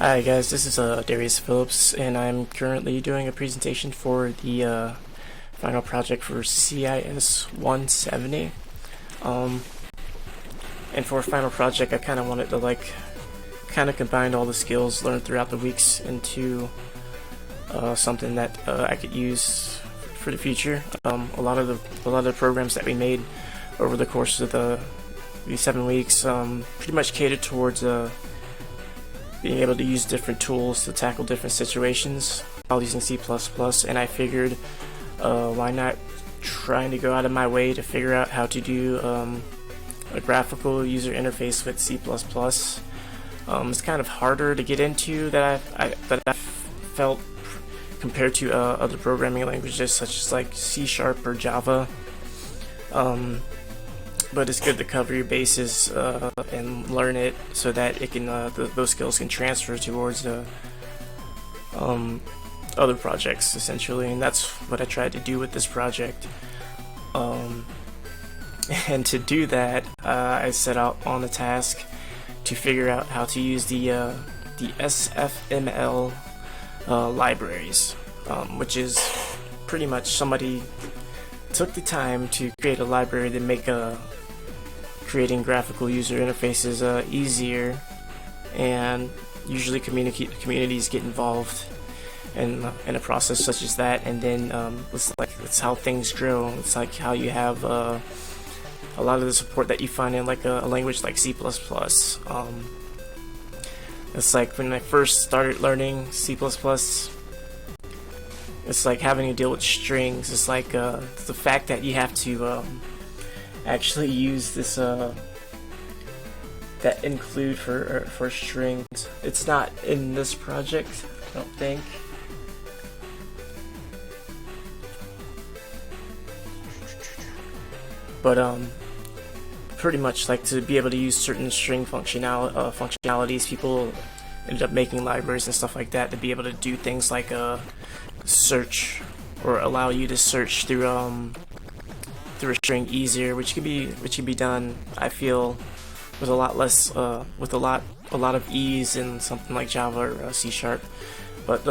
Hi guys, this is Darius Phillips, and I'm currently doing a presentation for the final project for CIS 170. And for a final project, I kind of wanted to combine all the skills learned throughout the weeks into something that I could use for the future. A lot of the programs that we made over the course of these 7 weeks pretty much catered towards being able to use different tools to tackle different situations while using C++, and I figured why not trying to go out of my way to figure out how to do a graphical user interface with C++. It's kind of harder to get into that I felt compared to other programming languages such as like C# or Java. But it's good to cover your bases and learn it so that it can those skills can transfer towards other projects essentially, and that's what I tried to do with this project. And to do that, I set out on a task to figure out how to use the SFML libraries, which is pretty much somebody took the time to create a library to make creating graphical user interfaces easier, and usually communities get involved in a process such as that, and then it's how things grow. It's like how you have a lot of the support that you find in like a language like C++. It's like when I first started learning C++, it's like having to deal with strings. It's like the fact that you have to actually use this that include for strings. It's not in this project, I don't think. But pretty much like to be able to use certain string functionalities, people ended up making libraries and stuff like that to be able to do things like search, or allow you to search through a string easier, which can be done, I feel, with a lot less with a lot of ease in something like Java or C#. But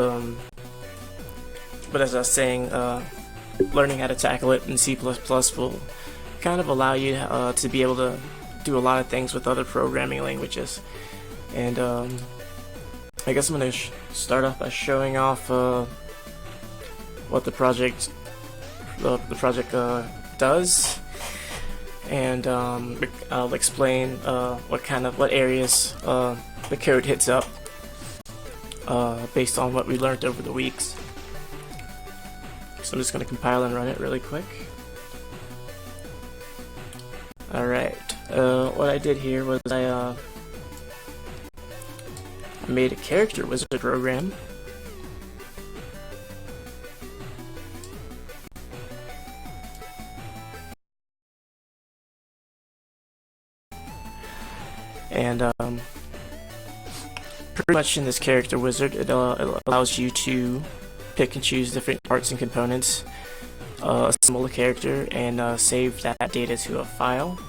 as I was saying, learning how to tackle it in C++ will kind of allow you to be able to do a lot of things with other programming languages. And I guess I'm going to start off by showing off what the project does, and I'll explain what areas the code hits up based on what we learned over the weeks. So I'm just going to compile and run it really quick. Alright, what I did here was I made a character wizard program. And pretty much in this character wizard, it allows you to pick and choose different parts and components, assemble a character, and save that data to a file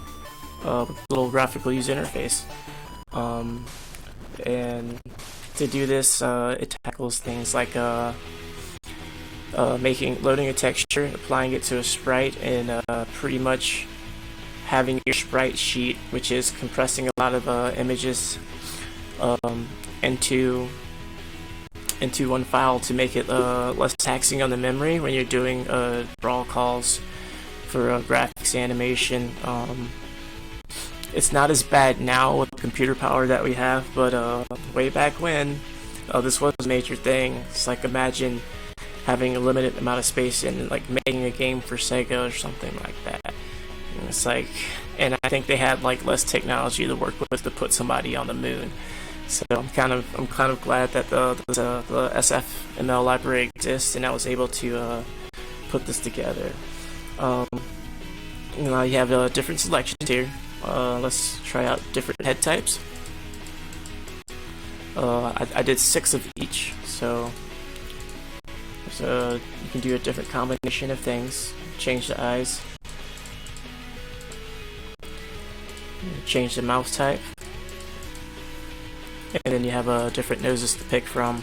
with a little graphical user interface. And to do this, it tackles things like loading a texture, applying it to a sprite, and pretty much having your sprite sheet, which is compressing a lot of images into one file to make it less taxing on the memory when you're doing draw calls for graphics animation. It's not as bad now with the computer power that we have, but way back when, this was a major thing. It's like, imagine having a limited amount of space and like making a game for Sega or something like that. And it's like, and I think they had like less technology to work with to put somebody on the moon. So I'm kind of glad that the SFML library exists, and I was able to put this together. You have different selections here. Let's try out different head types. I did 6 of each, so you can do a different combination of things. Change the eyes, change the mouth type, and then you have different noses to pick from.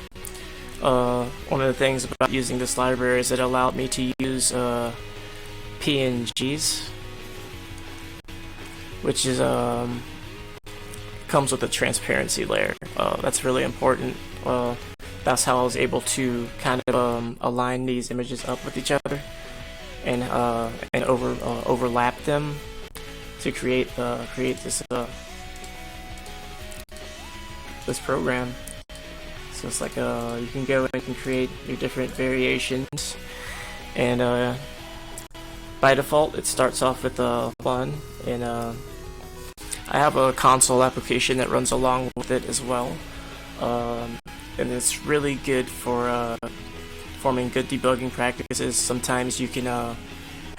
One of the things about using this library is it allowed me to use PNGs, which is comes with a transparency layer. That's really important. That's how I was able to kind of align these images up with each other and overlap them to create this this program. So it's like you can go and you can create your different variations, and by default it starts off with 1, and I have a console application that runs along with it as well, and it's really good for forming good debugging practices. Sometimes you can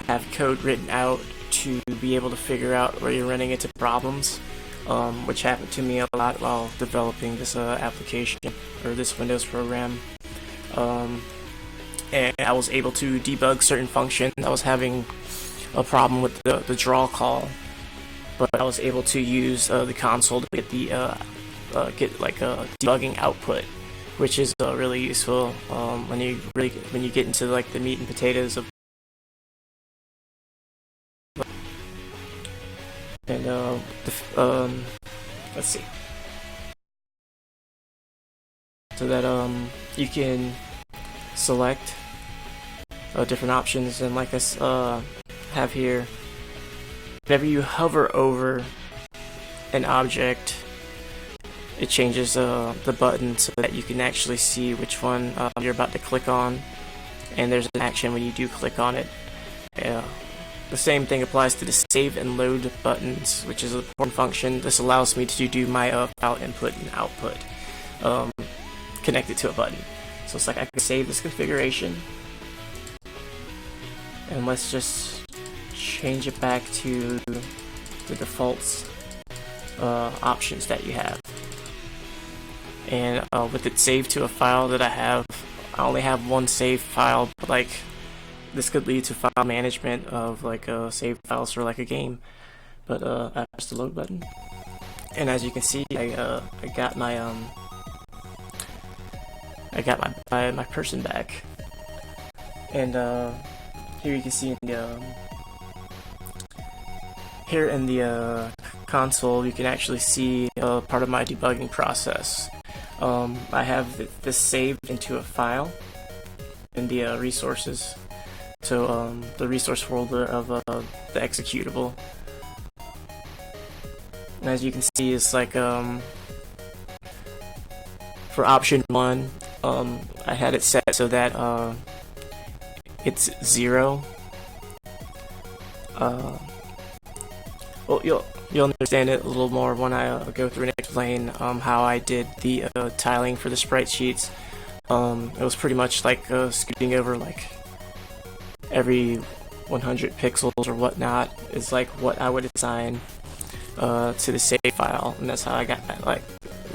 have code written out to be able to figure out where you're running into problems, which happened to me a lot while developing this application or this Windows program. And I was able to debug certain functions. I was having a problem with the draw call, but I was able to use the console to get the debugging output, which is really useful when you get into like the meat and potatoes of. And let's see, so that you can select different options, and like I have here, whenever you hover over an object, it changes the button so that you can actually see which one you're about to click on, and there's an action when you do click on it. The same thing applies to the save and load buttons, which is an important function. This allows me to do my file input and output connected to a button. So it's like I can save this configuration, and let's just change it back to the defaults options that you have. And with it saved to a file that I only have one save file, but like this could lead to file management of like saved files for like a game. But I press the load button, and as you can see, I got my my person back. And here you can see here in the console, you can actually see part of my debugging process. I have this saved into a file in the resources. So the resource folder of the executable. And as you can see, it's like for option 1, I had it set so that it's 0. Well, you'll understand it a little more when I go through and explain how I did the tiling for the sprite sheets. It was pretty much like scooting over like every 100 pixels or whatnot is like what I would assign to the save file, and that's how I got that, like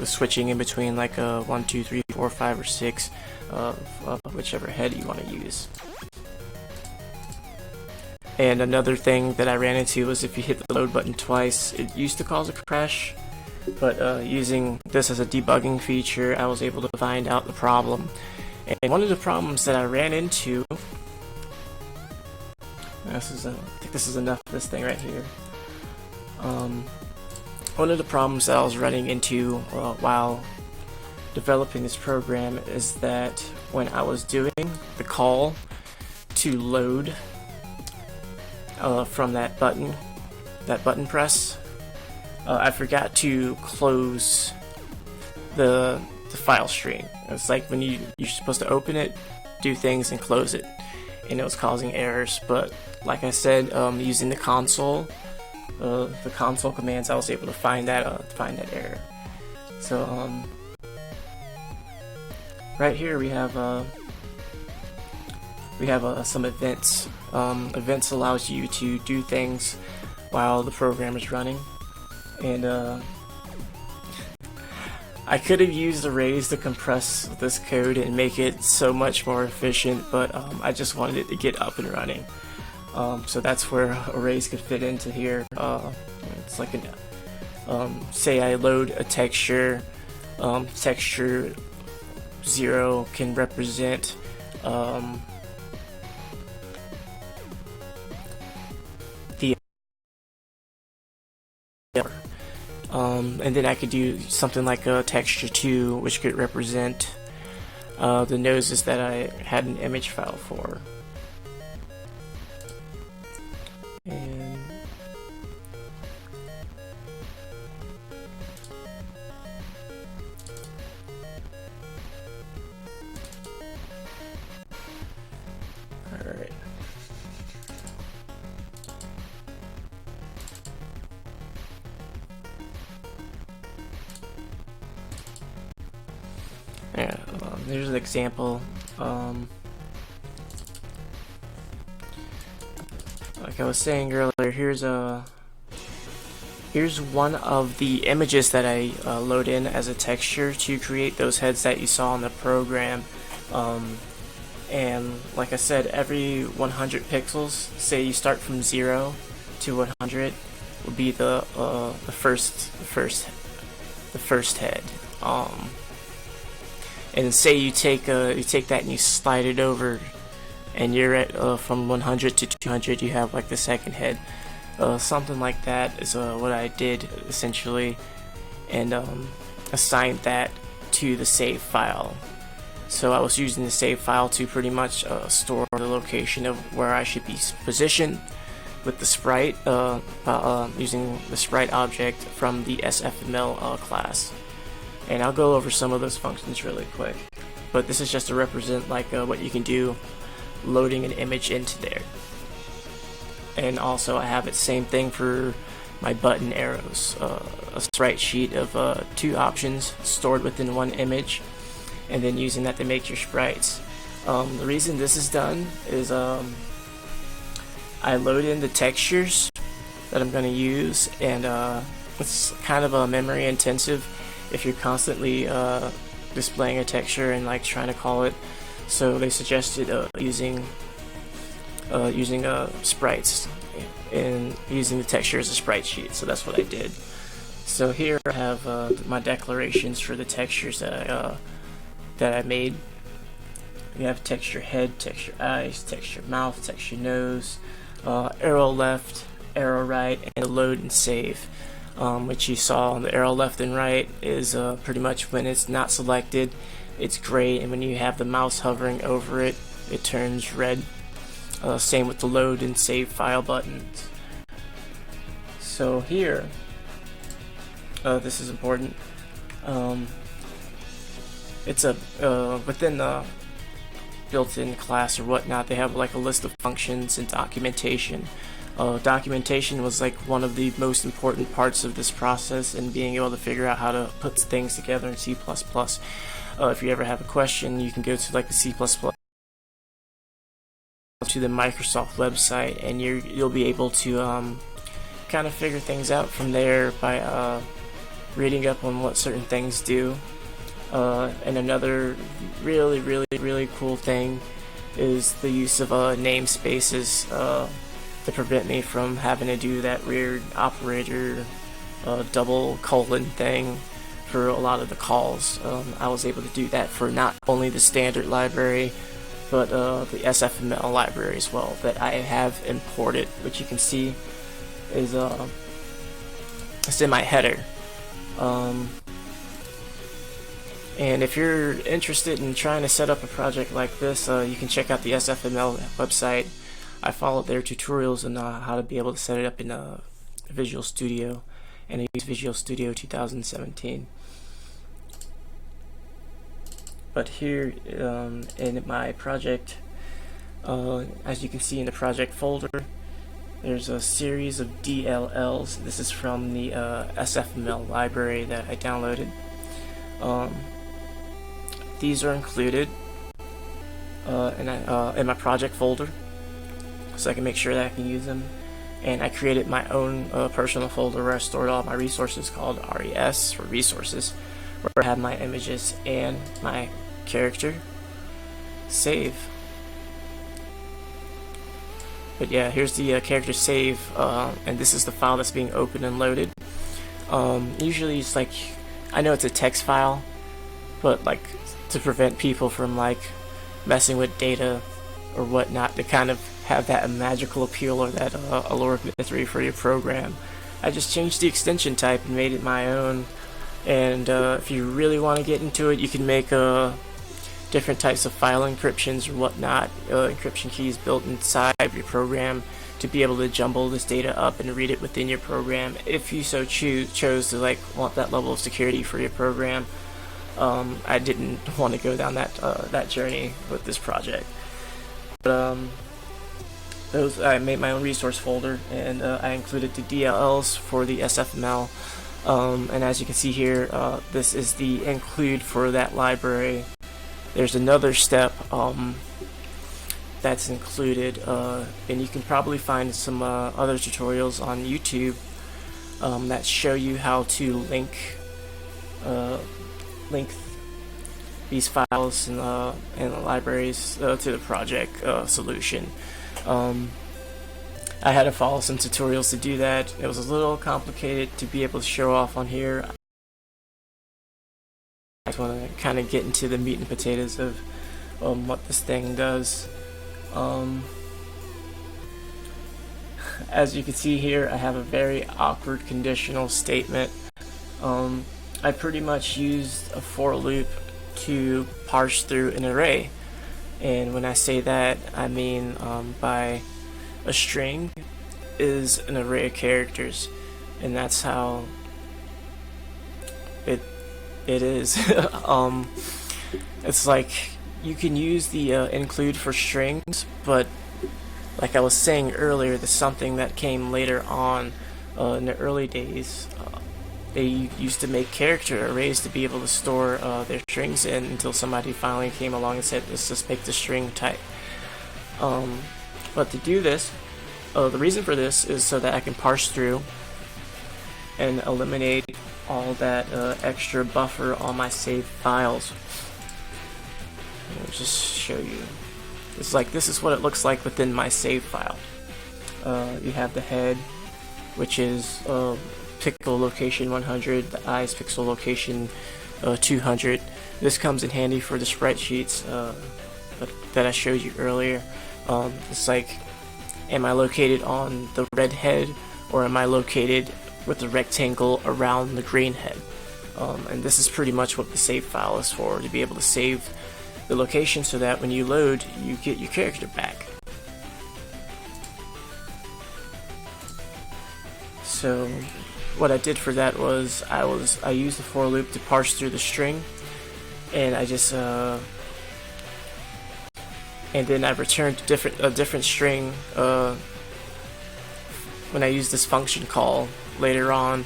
switching in between like 1, 2, 3, 4, 5, or 6, whichever head you want to use. And another thing that I ran into was if you hit the load button twice, it used to cause a crash, but using this as a debugging feature, I was able to find out the problem. And one of the problems that I ran into, I think this is enough of this thing right here. One of the problems that I was running into while developing this program is that when I was doing the call to load from that button press, I forgot to close the file stream. It's like when you're supposed to open it, do things, and close it, and it was causing errors. But like I said, using the console commands, I was able to find that error. So right here we have some events. Events allows you to do things while the program is running, and I could have used arrays to compress this code and make it so much more efficient, but I just wanted it to get up and running. So that's where arrays could fit into here. It's like say I load a texture Texture 0 can represent the and then I could do something like a texture 2, which could represent the noses that I had an image file for. And alright. Yeah, there's an example. Like I was saying earlier, here's one of the images that I load in as a texture to create those heads that you saw in the program. And like I said, every 100 pixels, say you start from 0 to 100, will be the first head. And say you take that and you slide it over, and you're at from 100 to 200, you have like the second head. Something like that is what I did essentially, and assigned that to the save file. So I was using the save file to pretty much store the location of where I should be positioned with the sprite, using the sprite object from the SFML class. And I'll go over some of those functions really quick, but this is just to represent like what you can do loading an image into there. And also I have it same thing for my button arrows, a sprite sheet of 2 options stored within one image, and then using that to make your sprites. The reason this is done is I load in the textures that I'm going to use, and it's kind of a memory intensive if you're constantly displaying a texture and like trying to call it. So they suggested using sprites and using the texture as a sprite sheet. So that's what I did. So here I have my declarations for the textures that I made. We have texture head, texture eyes, texture mouth, texture nose, arrow left, arrow right, and load and save. Which you saw on the arrow left and right is pretty much when it's not selected, it's gray, and when you have the mouse hovering over it, it turns red. Same with the load and save file buttons. So here, this is important. It's within the built-in class or whatnot, they have like a list of functions and documentation. Documentation was like one of the most important parts of this process, and being able to figure out how to put things together in C++. If you ever have a question, you can go to like the C++ to the Microsoft website, and you'll be able to kind of figure things out from there by reading up on what certain things do. And another really cool thing is the use of namespaces to prevent me from having to do that weird operator double colon thing for a lot of the calls. I was able to do that for not only the standard library, but the SFML library as well that I have imported, which you can see is it's in my header. And if you're interested in trying to set up a project like this, you can check out the SFML website. I followed their tutorials on how to be able to set it up in Visual Studio, and I use Visual Studio 2017. But here in my project, as you can see in the project folder, there's a series of DLLs. This is from the SFML library that I downloaded. These are included in my project folder, so I can make sure that I can use them. And I created my own personal folder where I stored all my resources called RES, for resources, where I have my images and my character save. But yeah, here's the character save, and this is the file that's being opened and loaded. Usually it's like I know it's a text file, but like to prevent people from like messing with data or whatnot, to kind of have that magical appeal or that allure of mystery for your program, I just changed the extension type and made it my own. And if you really want to get into it, you can make different types of file encryptions or whatnot, encryption keys built inside your program to be able to jumble this data up and read it within your program if you so chose to like want that level of security for your program. I didn't want to go down that journey with this project, but I made my own resource folder, and I included the DLLs for the SFML. And as you can see here, this is the include for that library. There's another step that's included, and you can probably find some other tutorials on YouTube that show you how to link these files and the libraries to the project solution. I had to follow some tutorials to do that. It was a little complicated to be able to show off on here. I just want to kind of get into the meat and potatoes of what this thing does. As you can see here, I have a very awkward conditional statement. I pretty much used a for loop to parse through an array, and when I say that, I mean by a string is an array of characters, and that's how it is. It's like you can use the include for strings, but like I was saying earlier, there's something that came later on in the early days. They used to make character arrays to be able to store their strings in until somebody finally came along and said, let's just make the string type. But to do this, the reason for this is so that I can parse through and eliminate all that extra buffer on my saved files. Let me just show you. It's like, this is what it looks like within my save file. You have the head, which is pixel location 100, the eyes pixel location 200. This comes in handy for the sprite sheets that I showed you earlier. It's like, am I located on the red head, or am I located with the rectangle around the green head? And this is pretty much what the save file is for, to be able to save the location so that when you load, you get your character back. So what I did for that was I used the for loop to parse through the string, and I just and then I returned a different string when I used this function call later on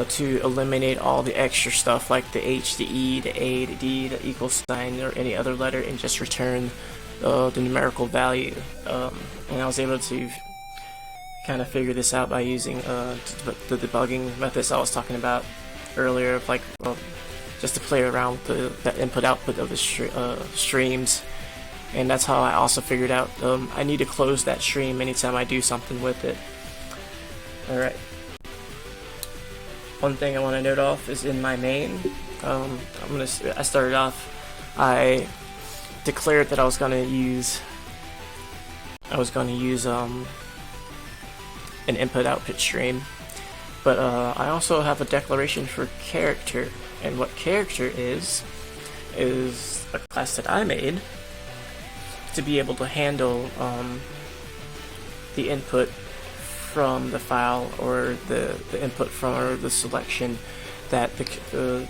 to eliminate all the extra stuff like the H, the E, the A, the D, the equal sign, or any other letter, and just return the numerical value. And I was able to kind of figure this out by using the debugging methods I was talking about earlier, like just to play around with the input-output of the streams. And that's how I also figured out I need to close that stream anytime I do something with it. Alright. One thing I want to note off is in my main, I started off, I declared that I was gonna use an input-output stream, but I also have a declaration for character, and what character is a class that I made to be able to handle the input from the file, or the input from, or the selection that the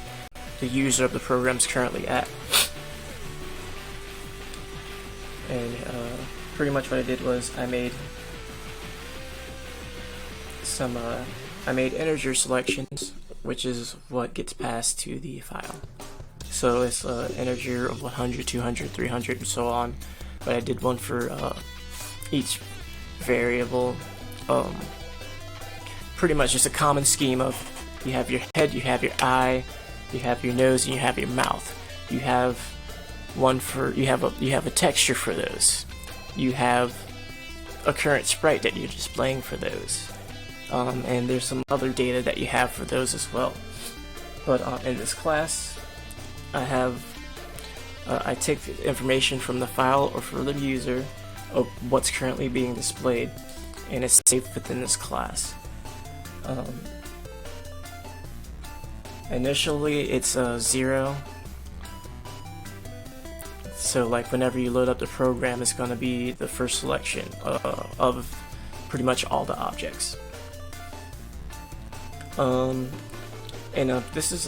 user of the program is currently at. And pretty much what I did was I made integer selections, which is what gets passed to the file. So it's integer of 100, 200, 300, and so on. But I did one for each variable. Pretty much just a common scheme of, you have your head, you have your eye, you have your nose, and you have your mouth. You have one for, you have a texture for those. You have a current sprite that you're displaying for those. And there's some other data that you have for those as well. But in this class, I take the information from the file or for the user of what's currently being displayed, and it's saved within this class. Initially, it's 0. So like whenever you load up the program, it's going to be the first selection of pretty much all the objects. This is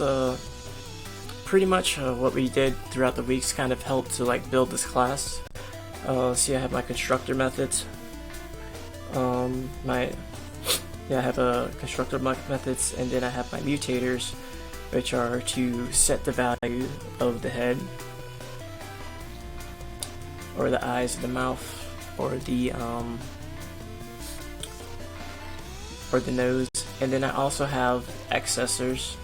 pretty much what we did throughout the weeks, kind of helped to like build this class. See, I have my constructor methods. I have constructor methods, and then I have my mutators, which are to set the value of the head, or the eyes, the mouth, or the nose. And then I also have accessors,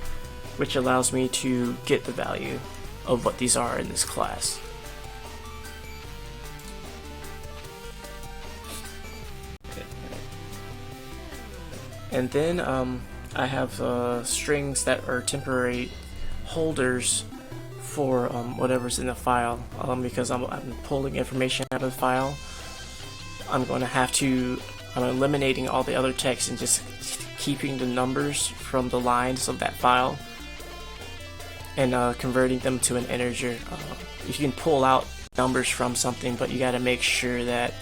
which allows me to get the value of what these are in this class. And then I have strings that are temporary holders for whatever's in the file. Because I'm pulling information out of the file, I'm eliminating all the other text and just keeping the numbers from the lines of that file and converting them to an integer. You can pull out numbers from something, but you got to make sure that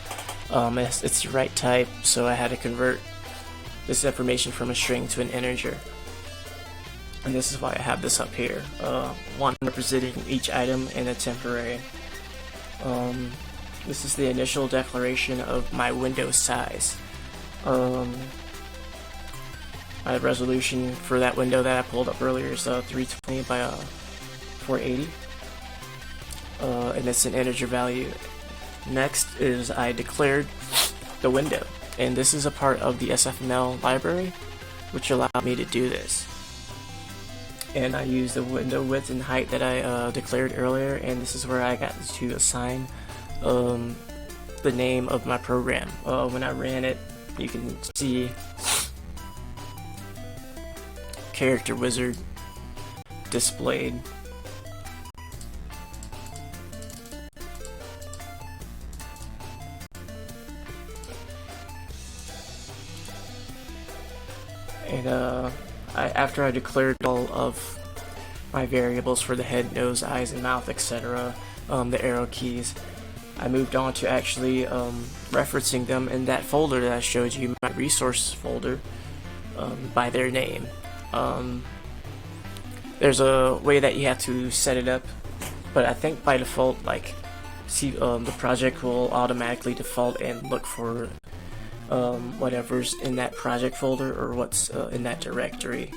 it's the right type. So I had to convert this information from a string to an integer, and this is why I have this up here. One representing each item in a temporary. This is the initial declaration of my window size. My resolution for that window that I pulled up earlier is 320 by 480, and it's an integer value. Next is I declared the window, and this is a part of the SFML library, which allowed me to do this. And I used the window width and height that I declared earlier, and this is where I got to assign the name of my program. When I ran it, you can see character wizard displayed. And after I declared all of my variables for the head, nose, eyes, and mouth, etc., the arrow keys, I moved on to actually referencing them in that folder that I showed you, my resource folder, by their name. There's a way that you have to set it up, but I think by default, the project will automatically default and look for whatever's in that project folder or what's in that directory.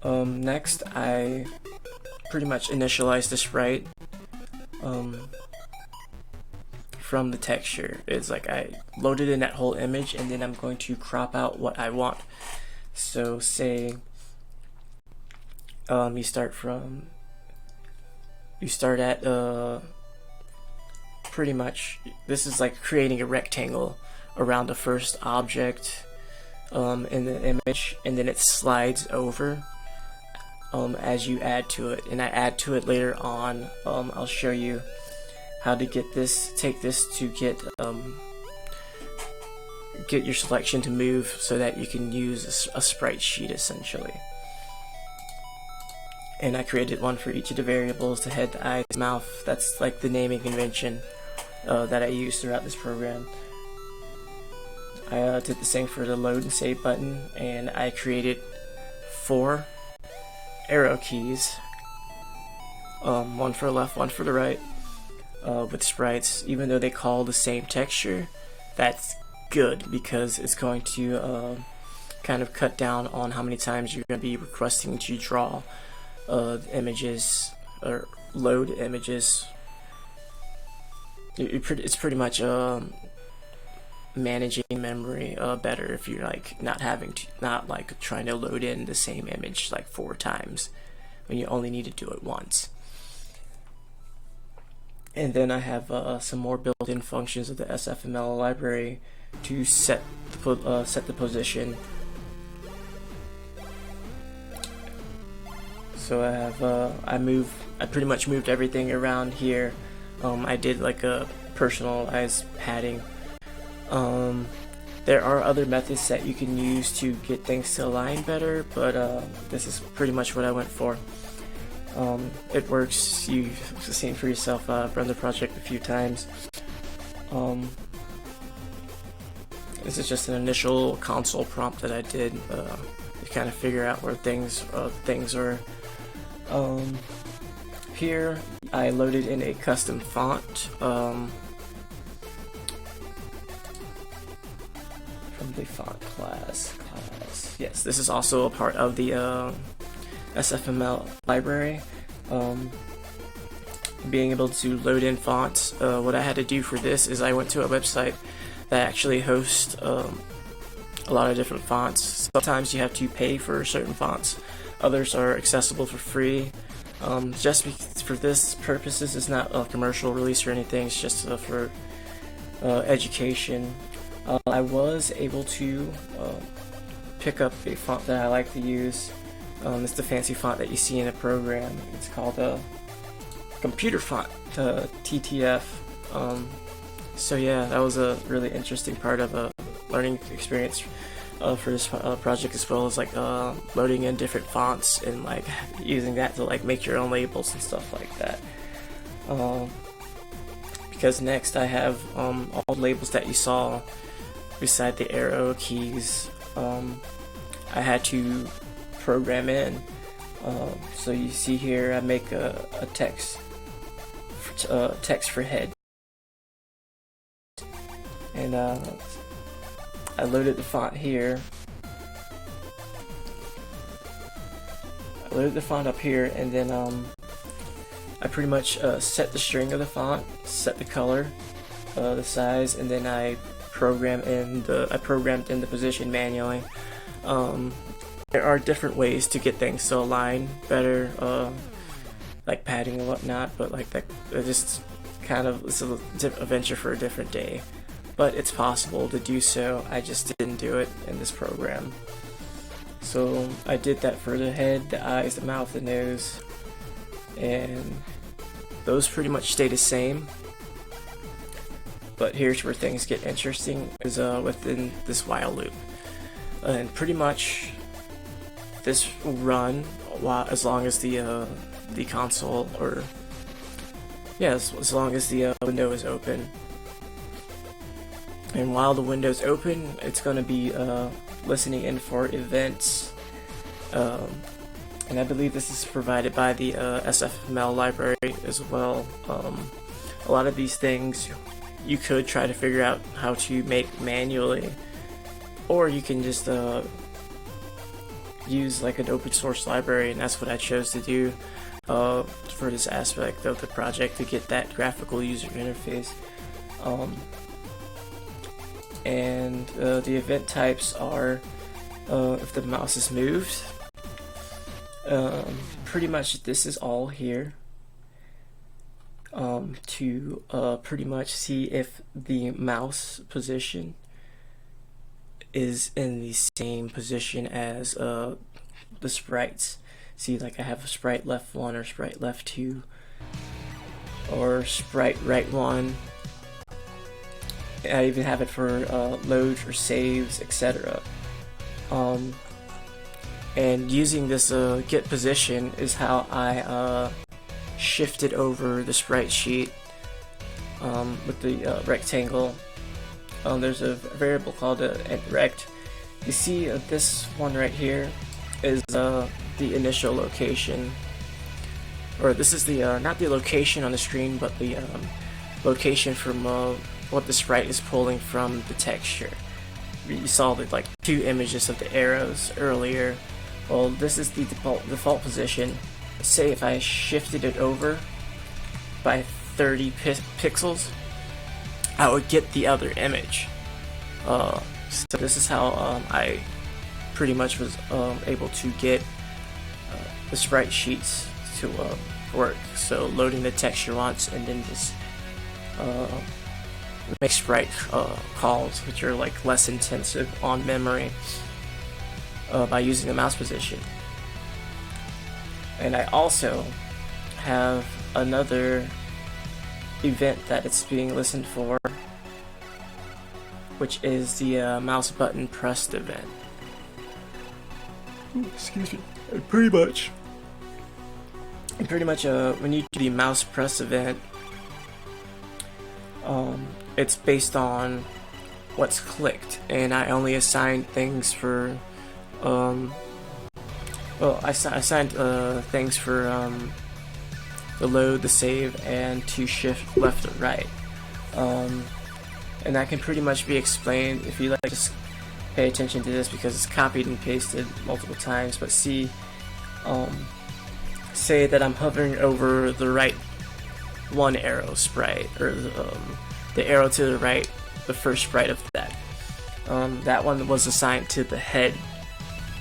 Next, I pretty much initialize the sprite from the texture. It's like I loaded in that whole image, and then I'm going to crop out what I want. So say you start at pretty much, this is like creating a rectangle around the first object in the image, and then it slides over as you add to it, and I add to it later on. I'll show you how to take this to get your selection to move so that you can use a sprite sheet essentially. And I created one for each of the variables: the head, the eyes, mouth. That's like the naming convention that I use throughout this program. I did the same for the load and save button, and I created 4 arrow keys, one for the left, one for the right, with sprites. Even though they call the same texture, that's good because it's going to kind of cut down on how many times you're going to be requesting to draw images or load images. It's pretty much managing memory better if you're not trying to load in the same image 4 times when you only need to do it once. And then I have some more built-in functions of the SFML library to set the set the position. So I pretty much moved everything around here. I did like a personalized padding. There are other methods that you can use to get things to align better, but this is pretty much what I went for. It works. You've seen for yourself. I've run the project a few times. This is just an initial console prompt that I did to kind of figure out where things are. Here I loaded in a custom font from the font class. Yes, this is also a part of the SFML library. Being able to load in fonts. What I had to do for this is I went to a website that actually hosts a lot of different fonts. Sometimes you have to pay for certain fonts. Others are accessible for free. Just for this purposes, it's not a commercial release or anything. It's just for education. I was able to pick up a font that I like to use. It's the fancy font that you see in a program. It's called a computer font, TTF. So yeah, that was a really interesting part of a learning experience for this project, as well as like loading in different fonts and like using that to like make your own labels and stuff like that. Because next I have all the labels that you saw beside the arrow keys. I had to program in. So you see here I make a text for head, and I loaded the font here. I loaded the font up here, and then I pretty much set the string of the font, set the color, the size, and then I programmed in the position manually. There are different ways to get things to align better, like padding and whatnot, but like that, it's a venture for a different day. But it's possible to do so. I just didn't do it in this program. So I did that for the head, the eyes, the mouth, the nose, and those pretty much stay the same. But here's where things get interesting, is within this while loop. And pretty much this will run as long as the console, or as long as the window is open. And while the window's open, it's going to be listening in for events. And I believe this is provided by the SFML library as well. A lot of these things you could try to figure out how to make manually, or you can just use like an open source library, and that's what I chose to do for this aspect of the project, to get that graphical user interface. And the event types are if the mouse is moved. Pretty much this is all here to pretty much see if the mouse position is in the same position as the sprites. See, like I have a sprite left 1 or sprite left 2 or sprite right 1. I even have it for loads or saves, etc. And using this get position is how I shifted over the sprite sheet with the rectangle. There's a variable called rect. You see this one right here is the initial location, or this is the not the location on the screen, but the location from what the sprite is pulling from the texture. You saw the like 2 images of the arrows earlier. Well, this is the default position. Say if I shifted it over by 30 pixels, I would get the other image. So this is how I pretty much was able to get the sprite sheets to work. So loading the texture once, and then just make sprite calls, which are like less intensive on memory by using the mouse position. And I also have another event that it's being listened for, which is the mouse button pressed event. Ooh, excuse me. And pretty much when you do the mouse press event, it's based on what's clicked, and I only assigned things for I assigned things for the load, the save, and to shift left or right. And that can pretty much be explained if you like just pay attention to this, because it's copied and pasted multiple times. But see, say that I'm hovering over the right one arrow sprite, or the arrow to the right, the first sprite of that. That one was assigned to the head.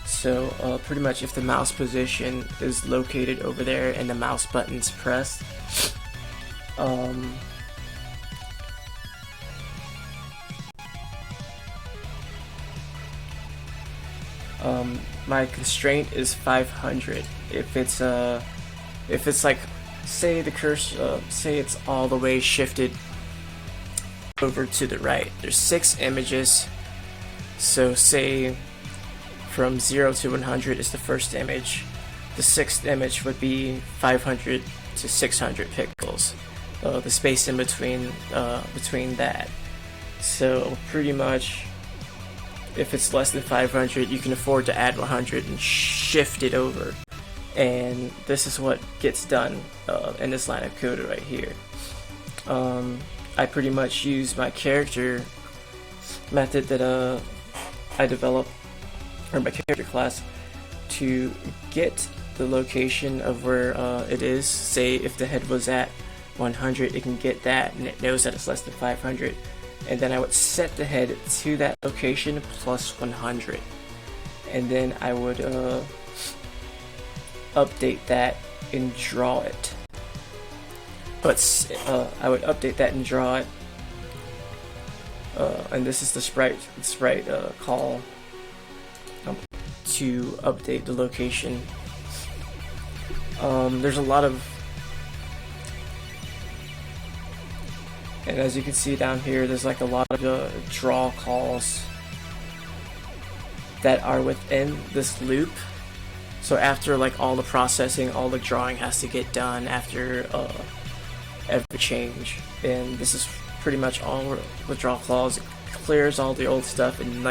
So pretty much if the mouse position is located over there and the mouse button's pressed, my constraint is 500. If it's like, say the cursor, say it's all the way shifted over to the right. There's 6 images, so say from 0 to 100 is the first image. The 6th image would be 500 to 600 pixels. The space in between that. So pretty much, if it's less than 500, you can afford to add 100 and shift it over. And this is what gets done in this line of code right here. I pretty much use my character method that I developed, or my character class, to get the location of where it is. Say if the head was at 100, it can get that, and it knows that it's less than 500. And then I would set the head to that location plus 100, and then I would update that and draw it. But I would update that and draw it, and this is the sprite call to update the location. There's a lot of, and as you can see down here, there's like a lot of draw calls that are within this loop. So after like all the processing, all the drawing has to get done after every change, and this is pretty much all the draw clause. It clears all the old stuff, and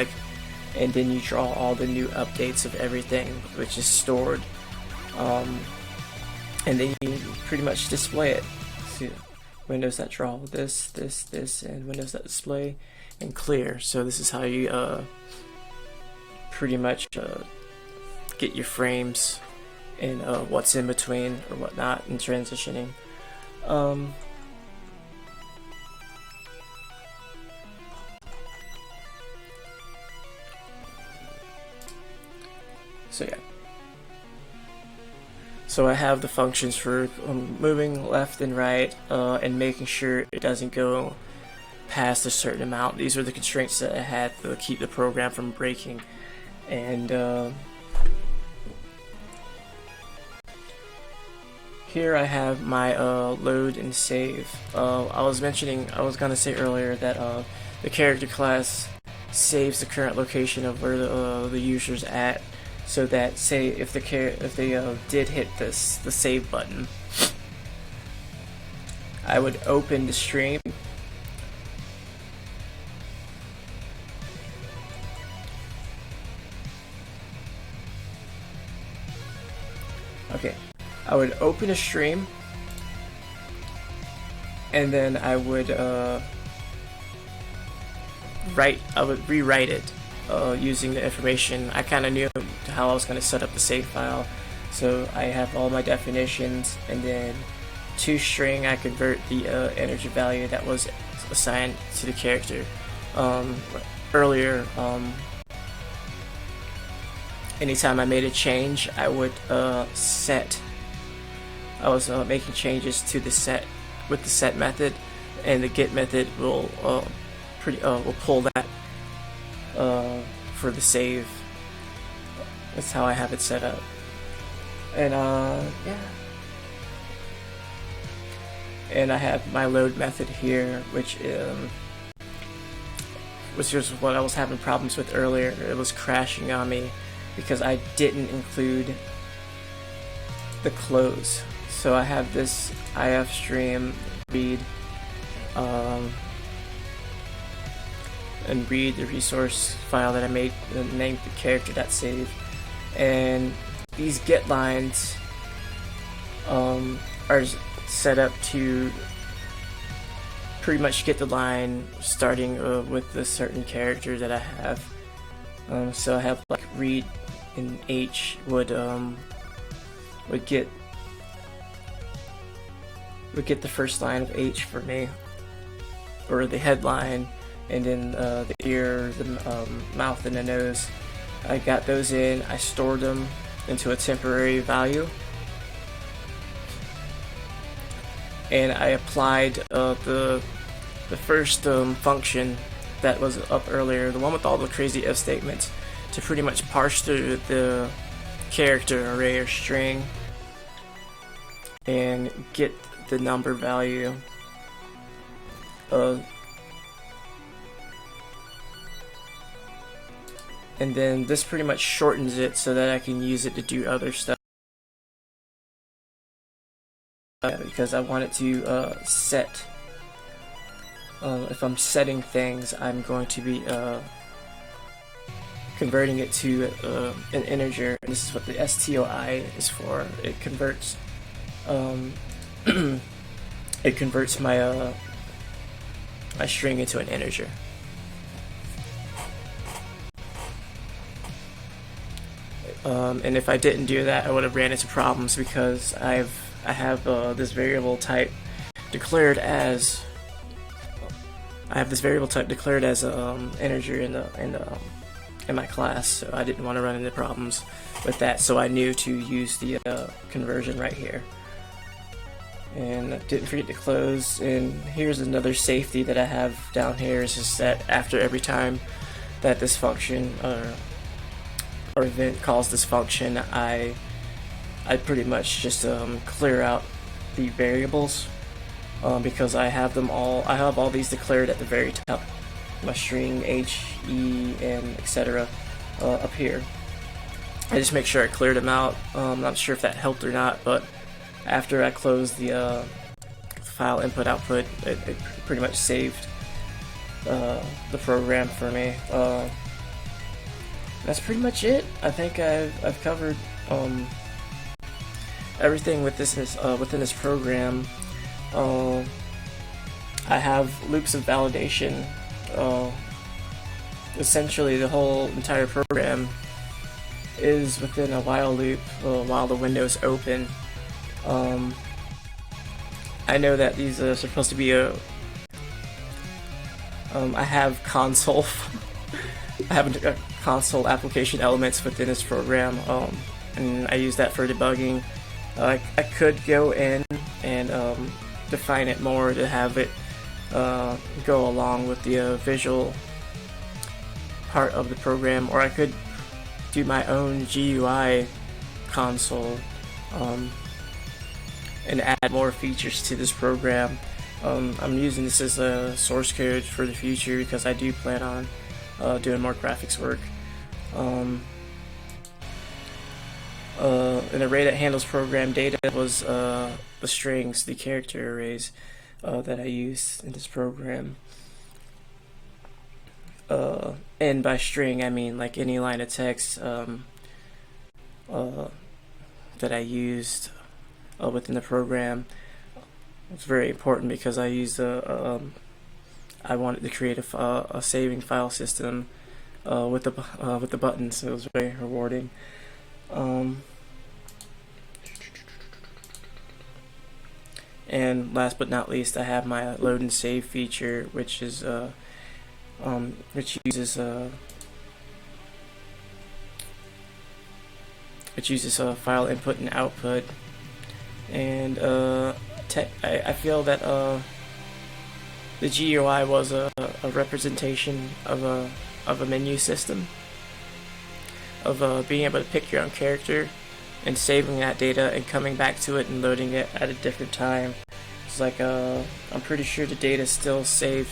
then you draw all the new updates of everything, which is stored, and then you pretty much display it. See, windows that draw this, and windows that display and clear. So this is how you pretty much get your frames and what's in between or whatnot in transitioning. So yeah. So I have the functions for moving left and right and making sure it doesn't go past a certain amount. These are the constraints that I had to keep the program from breaking. And here I have my load and save. I was gonna say earlier that the character class saves the current location of where the user's at, so that say if they did hit the save button, I would open the stream. Okay, I would open a stream, and then I would rewrite it using the information. I kind of knew how I was going to set up the save file, so I have all my definitions, and then to string I convert the energy value that was assigned to the character. Earlier, anytime I made a change, I would making changes to the set with the set method, and the get method will will pull that for the save. That's how I have it set up. And yeah. And I have my load method here, which was what I was having problems with earlier. It was crashing on me because I didn't include the close. So I have this IF stream read and read the resource file that I made and named the character.save. And these get lines are set up to pretty much get the line starting with a certain character that I have. So I have like read in H would get the first line of H for me, or the headline, and then the ear, the mouth, and the nose. I got those in. I stored them into a temporary value, and I applied the first function that was up earlier, the one with all the crazy if statements, to pretty much parse through the character array or string and get the number value. And then this pretty much shortens it so that I can use it to do other stuff. Because I want it to set. If I'm setting things, I'm going to be converting it to an integer. And this is what the stoi is for. It converts. It converts my my string into an integer. And if I didn't do that, I would have ran into problems because I have this variable type declared as integer in my class, so I didn't want to run into problems with that. So I knew to use the conversion right here, and I didn't forget to close. And here's another safety that I have down here, is just that after every time that this function or event calls this function, I pretty much just clear out the variables because I have all these declared at the very top, my string H, E, and etc. Up here. I just make sure I cleared them out. I'm not sure if that helped or not, but after I closed the file input output, it pretty much saved the program for me. That's pretty much it. I think I've covered everything with this within this program. I have loops of validation. Essentially, the whole entire program is within a while loop while the window's open. I know that these are supposed to be I have console. I have a console application elements within this program, and I use that for debugging. I could go in and define it more to have it go along with the visual part of the program, or I could do my own GUI console and add more features to this program. I'm using this as a source code for the future because I do plan on doing more graphics work. An array that handles program data was the strings, the character arrays that I use in this program. And by string, I mean like any line of text that I used within the program. It's very important because I used I wanted to create a saving file system with the buttons, so it was very rewarding. And last but not least, I have my load and save feature, which is which uses file input and output. And I feel that the GUI was a representation of a menu system, of being able to pick your own character and saving that data and coming back to it and loading it at a different time. It's like I'm pretty sure the data is still saved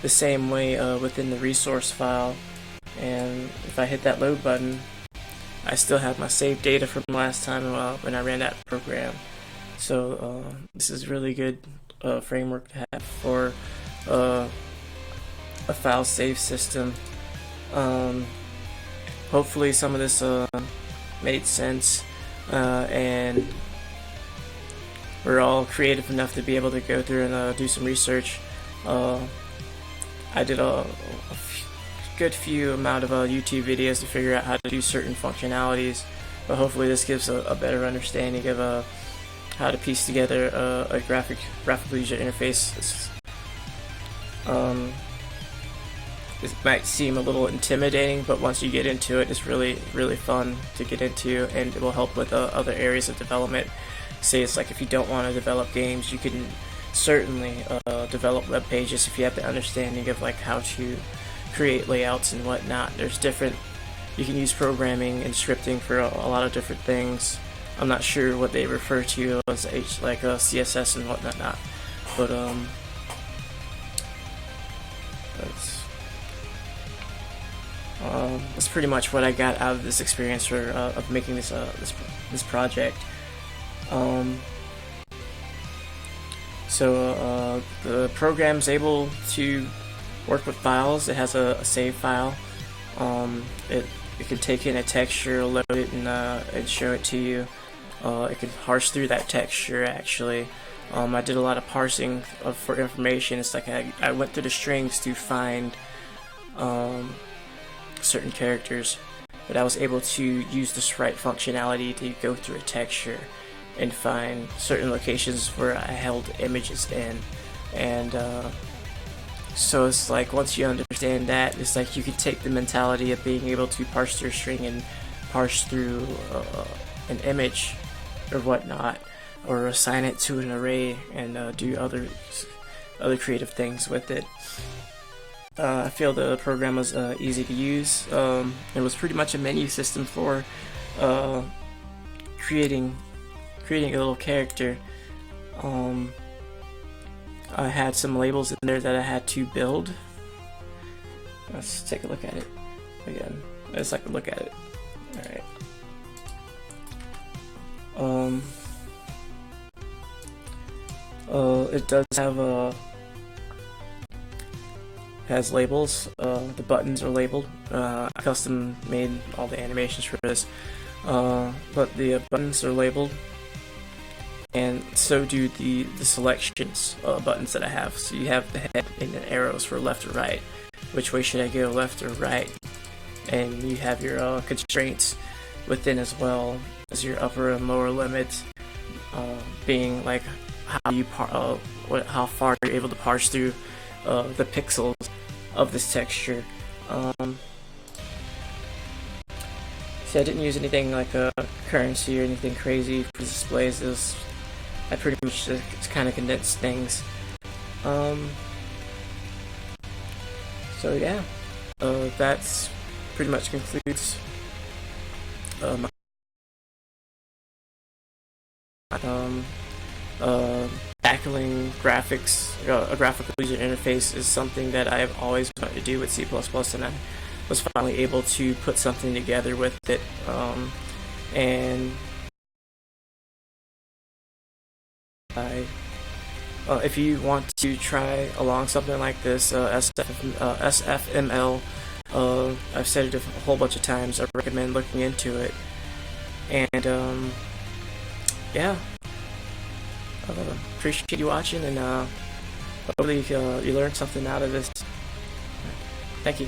the same way within the resource file, and if I hit that load button, I still have my saved data from last time when I ran that program. So this is really good framework to have for a file save system. Hopefully some of this made sense, and we're all creative enough to be able to go through and do some research. I did a good few amount of YouTube videos to figure out how to do certain functionalities, but hopefully this gives a better understanding of how to piece together a graphical user interface. It might seem a little intimidating, but once you get into it, it's really fun to get into, and it will help with other areas of development. Say it's like if you don't want to develop games, you can certainly develop web pages if you have the understanding of like how to create layouts and whatnot. There's different, you can use programming and scripting for a lot of different things. I'm not sure what they refer to as CSS and whatnot, but that's pretty much what I got out of this experience for of making this this project. So the program's able to work with files. It has a save file. It can take in a texture, load it, and show it to you. It can parse through that texture actually. I did a lot of parsing for information. It's like I went through the strings to find certain characters, but I was able to use the sprite functionality to go through a texture and find certain locations where I held images in, and so it's like once you understand that, it's like you can take the mentality of being able to parse through a string and parse through an image or whatnot, or assign it to an array and do other creative things with it. I feel the program was easy to use. It was pretty much a menu system for creating a little character. I had some labels in there that I had to build. Let's take a look at it again. Let's take a look at it. Alright. It does have has labels. The buttons are labeled. I custom made all the animations for this, but the buttons are labeled, and so do the selections buttons that I have. So you have the head and the arrows for left or right. Which way should I go, left or right? And you have your constraints within as well as your upper and lower limits, being like how far you're able to parse through the pixels of this texture. So I didn't use anything like a currency or anything crazy for displays. I pretty much just kind of condensed things. So yeah, that's pretty much concludes my tackling graphics. A graphical user interface is something that I have always wanted to do with C++, and I was finally able to put something together with it. And if you want to try along something like this, SFML, I've said it a whole bunch of times, I recommend looking into it. And yeah, appreciate you watching, and hopefully you learned something out of this. Thank you.